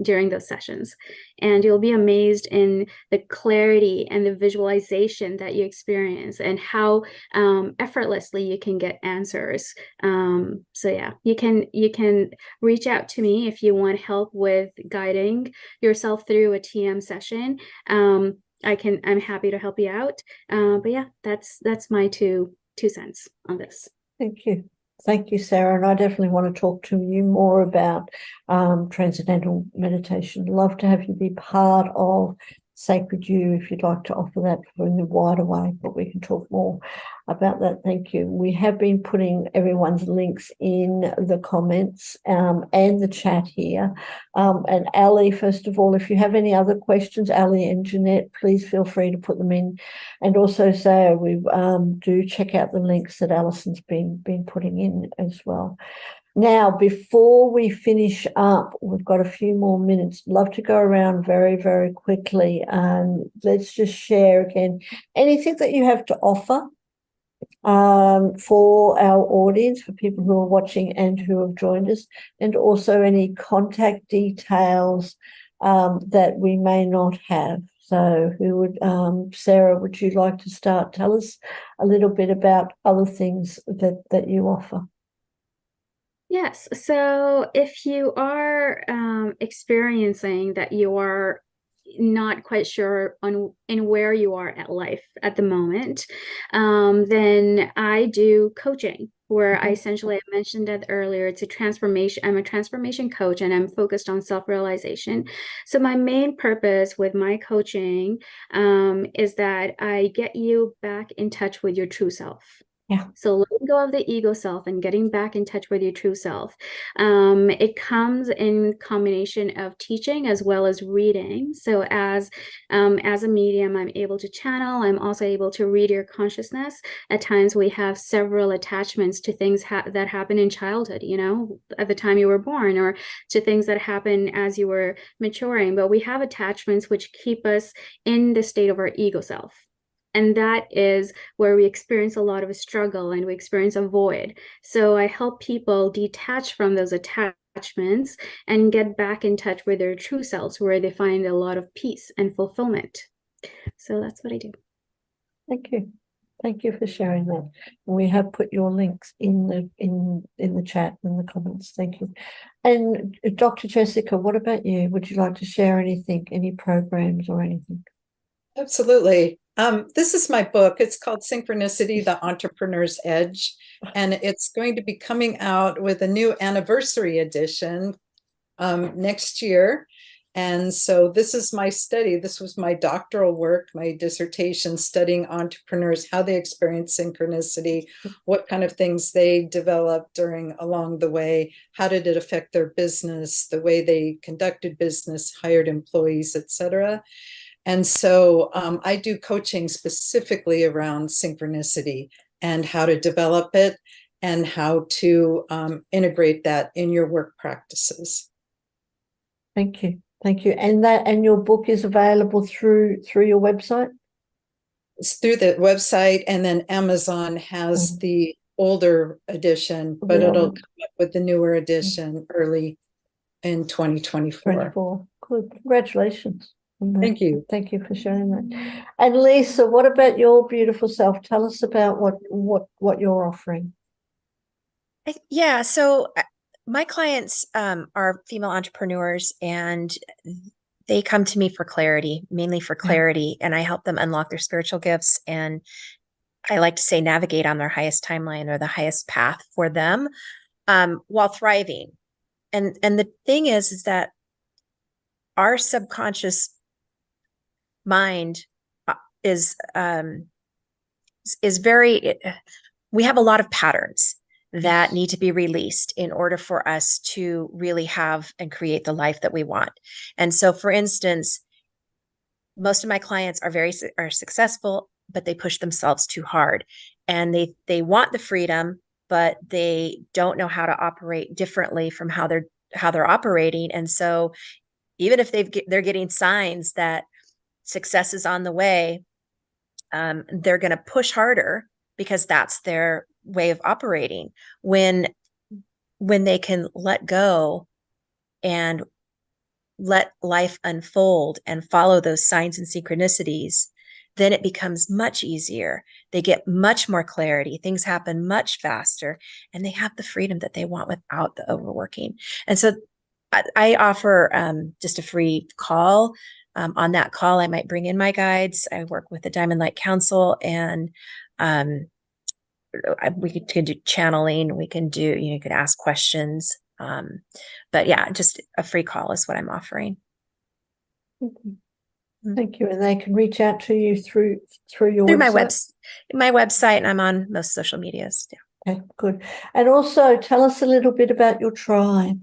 during those sessions. And you'll be amazed in the clarity and the visualization that you experience and how effortlessly you can get answers. So yeah, you can reach out to me if you want help with guiding yourself through a TM session. I'm happy to help you out. But yeah, that's my two cents on this. Thank you. Thank you, Sarah. And I definitely want to talk to you more about transcendental meditation. Love to have you be part of Sacred You if you'd like to offer that in a wider way, but we can talk more about that. Thank you. We have been putting everyone's links in the comments and the chat here. And Ali, first of all, if you have any other questions, Ali and Jeanette, please feel free to put them in. And also, Sarah, we do check out the links that Allison's been putting in as well. Now, before we finish up, we've got a few more minutes. Love to go around very, very quickly. Let's just share again anything that you have to offer for our audience, for people who are watching and who have joined us, and also any contact details that we may not have. So who would, Sarah, would you like to start? Tell us a little bit about other things that you offer. Yes. So if you are experiencing that you are not quite sure in where you are at life at the moment, then I do coaching where I essentially, I mentioned that earlier, it's a transformation. I'm a transformation coach and I'm focused on self-realization. So my main purpose with my coaching is that I get you back in touch with your true self. Yeah. So letting go of the ego self and getting back in touch with your true self. It comes in combination of teaching as well as reading. So as a medium, I'm able to channel. I'm also able to read your consciousness. At times we have several attachments to things that happen in childhood, you know, at the time you were born, or to things that happen as you were maturing. But we have attachments which keep us in the state of our ego self. And that is where we experience a lot of a struggle and we experience a void. So I help people detach from those attachments and get back in touch with their true selves, where they find a lot of peace and fulfillment. So that's what I do. Thank you. Thank you for sharing that. We have put your links in the chat, in the comments. Thank you. And Dr. Jessica, what about you? Would you like to share anything, any programs or anything? Absolutely. This is my book. It's called Synchronicity, The Entrepreneur's Edge, and it's going to be coming out with a new anniversary edition next year. And so this is my study. This was my doctoral work, my dissertation, studying entrepreneurs, how they experience synchronicity, what kind of things they developed along the way, how did it affect their business, the way they conducted business, hired employees, etc. And so I do coaching specifically around synchronicity and how to develop it and how to integrate that in your work practices. Thank you. Thank you. And your book is available through your website? It's through the website, and then Amazon has the older edition, but it'll come up with the newer edition early in 2024. Good. Congratulations. Thank you. Thank you for sharing that. And Lisa, what about your beautiful self? Tell us about what you're offering. Yeah, so my clients are female entrepreneurs, and they come to me for clarity, mainly for clarity, and I help them unlock their spiritual gifts. And I like to say navigate on their highest timeline or the highest path for them while thriving. And the thing is that our subconscious mind is very, we have a lot of patterns that need to be released in order for us to really have and create the life that we want. And so, for instance, most of my clients are successful, but they push themselves too hard, and they want the freedom, but they don't know how to operate differently from how they're operating. And so, even if they're getting signs that success is on the way, they're going to push harder because that's their way of operating, when they can let go and let life unfold and follow those signs and synchronicities, then it becomes much easier. They get much more clarity. Things happen much faster, and they have the freedom that they want without the overworking. And so I offer just a free call. On that call, I might bring in my guides. I work with the Diamond Light Council, and we can do channeling. We can do, you could ask questions. But yeah, just a free call is what I'm offering. Thank you. And they can reach out to you through your website? My website, and I'm on most social medias. Yeah. Okay, good. And also tell us a little bit about your tribe.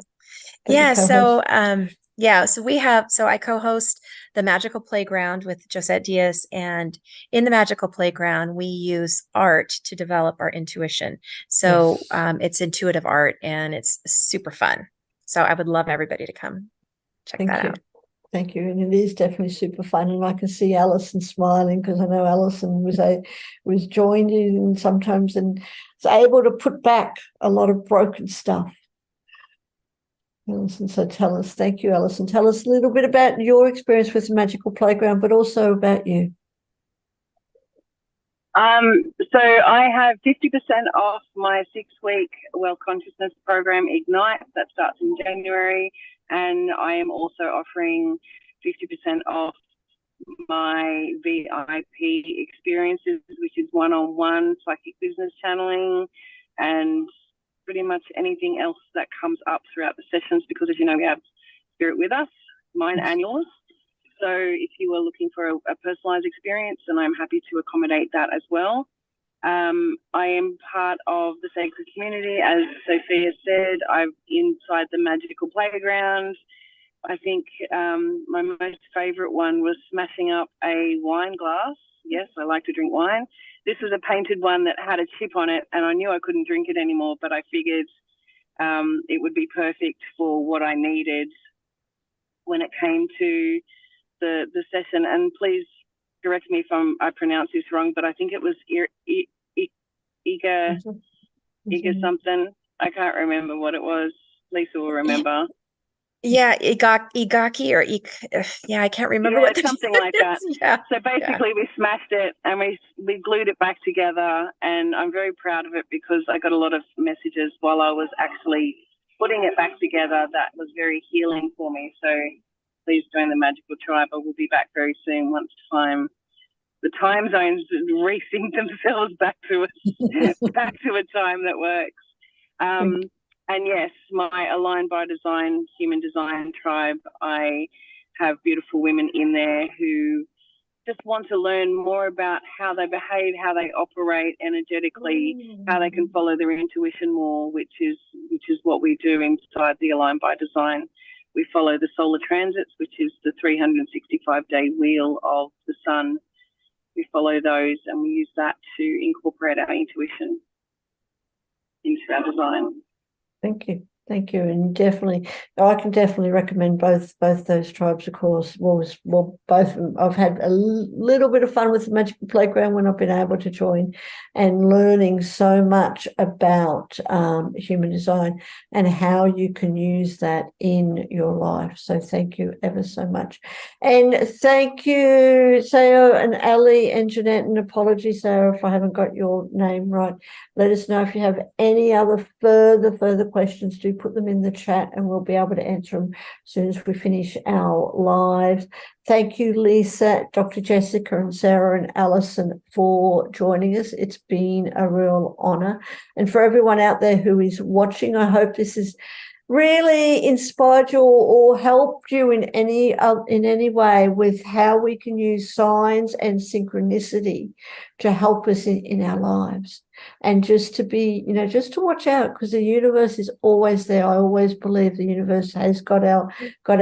Yeah. So I co-host the Magical Playground with Josette Diaz, and in the Magical Playground, we use art to develop our intuition. So it's intuitive art, and it's super fun. So I would love everybody to come check that out. Thank you. And it is definitely super fun. And I can see Allison smiling, because I know Allison was joined in sometimes and was able to put back a lot of broken stuff. Allison, so thank you, Allison. Tell us a little bit about your experience with the Magical Playground, but also about you. So I have 50% off my 6-week Wealth Consciousness program, Ignite, that starts in January. And I am also offering 50% off my VIP experiences, which is one-on-one psychic business channeling and pretty much anything else that comes up throughout the sessions, because as you know, we have Spirit with us, mine and yours. So if you are looking for a personalized experience, then I'm happy to accommodate that as well. I am part of the sacred community, as Sophia said. I'm inside the Magical Playground. I think my most favourite one was smashing up a wine glass. Yes, I like to drink wine. This was a painted one that had a chip on it, and I knew I couldn't drink it anymore, but I figured it would be perfect for what I needed when it came to the session. And please correct me if I pronounce this wrong, but I think it was Iga something. I can't remember what it was. Lisa will remember. Yeah, Igaki or yeah, I can't remember what something like that. Yeah. So basically, we smashed it and we glued it back together, and I'm very proud of it because I got a lot of messages while I was actually putting it back together that was very healing for me. So please join the Magical Tribe. I will be back very soon once the time zones resync themselves back to a time that works. And yes, my Aligned by Design, Human Design Tribe, I have beautiful women in there who just want to learn more about how they behave, how they operate energetically, how they can follow their intuition more, which is what we do inside the Aligned by Design. We follow the solar transits, which is the 365-day wheel of the sun. We follow those, and we use that to incorporate our intuition into our design. Thank you. And definitely, I can definitely recommend both those tribes, of course. Both of them. I've had a little bit of fun with the Magical Playground when I've been able to join, and learning so much about human design and how you can use that in your life. So thank you ever so much. And thank you, Sarah and Ali and Jeanette, and apologies, Sarah, if I haven't got your name right. Let us know if you have any other further questions. Do put them in the chat, and we'll be able to answer them as soon as we finish our lives. Thank you, Lisa, Dr. Jessica, and Sarah and Allison for joining us. It's been a real honor. And for everyone out there who is watching, I hope this is really inspired you or helped you in any way with how we can use signs and synchronicity to help us in our lives. And just to be, just to watch out, because the universe is always there. I always believe the universe has got our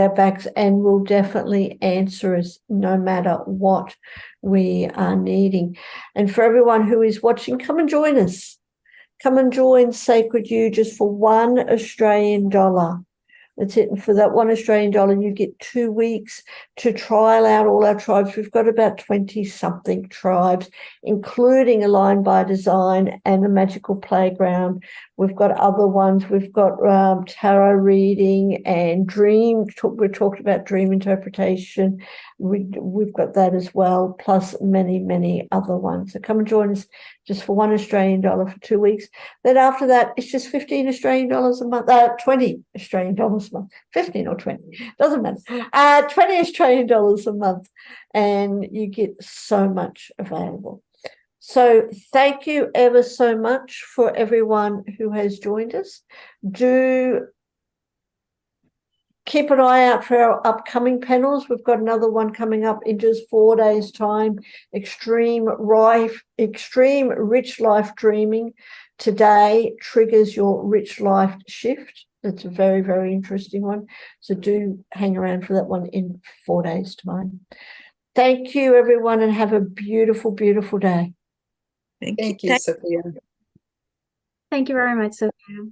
backs and will definitely answer us no matter what we are needing. And for everyone who is watching, come and join us. Come and join Sacred You just for $1 Australian. That's it. And for that $1 Australian, you get 2 weeks to trial out all our tribes. We've got about 20-something tribes, including Aligned by Design and the Magical Playground, We've got other ones. We've got tarot reading and we talked about dream interpretation. We've got that as well, plus many, many other ones. So come and join us just for $1 Australian for 2 weeks. Then after that, it's just 15 Australian dollars a month, 20 Australian dollars a month, 15 or 20, doesn't matter. 20 Australian dollars a month, and you get so much available. So thank you ever so much for everyone who has joined us. Do keep an eye out for our upcoming panels. We've got another one coming up in just 4 days' time. Extreme rich life dreaming. Today triggers your rich life shift. It's a very, very interesting one. So do hang around for that one in 4 days' time. Thank you, everyone, and have a beautiful, beautiful day. Thank you, Sophia. Thank you very much, Sophia.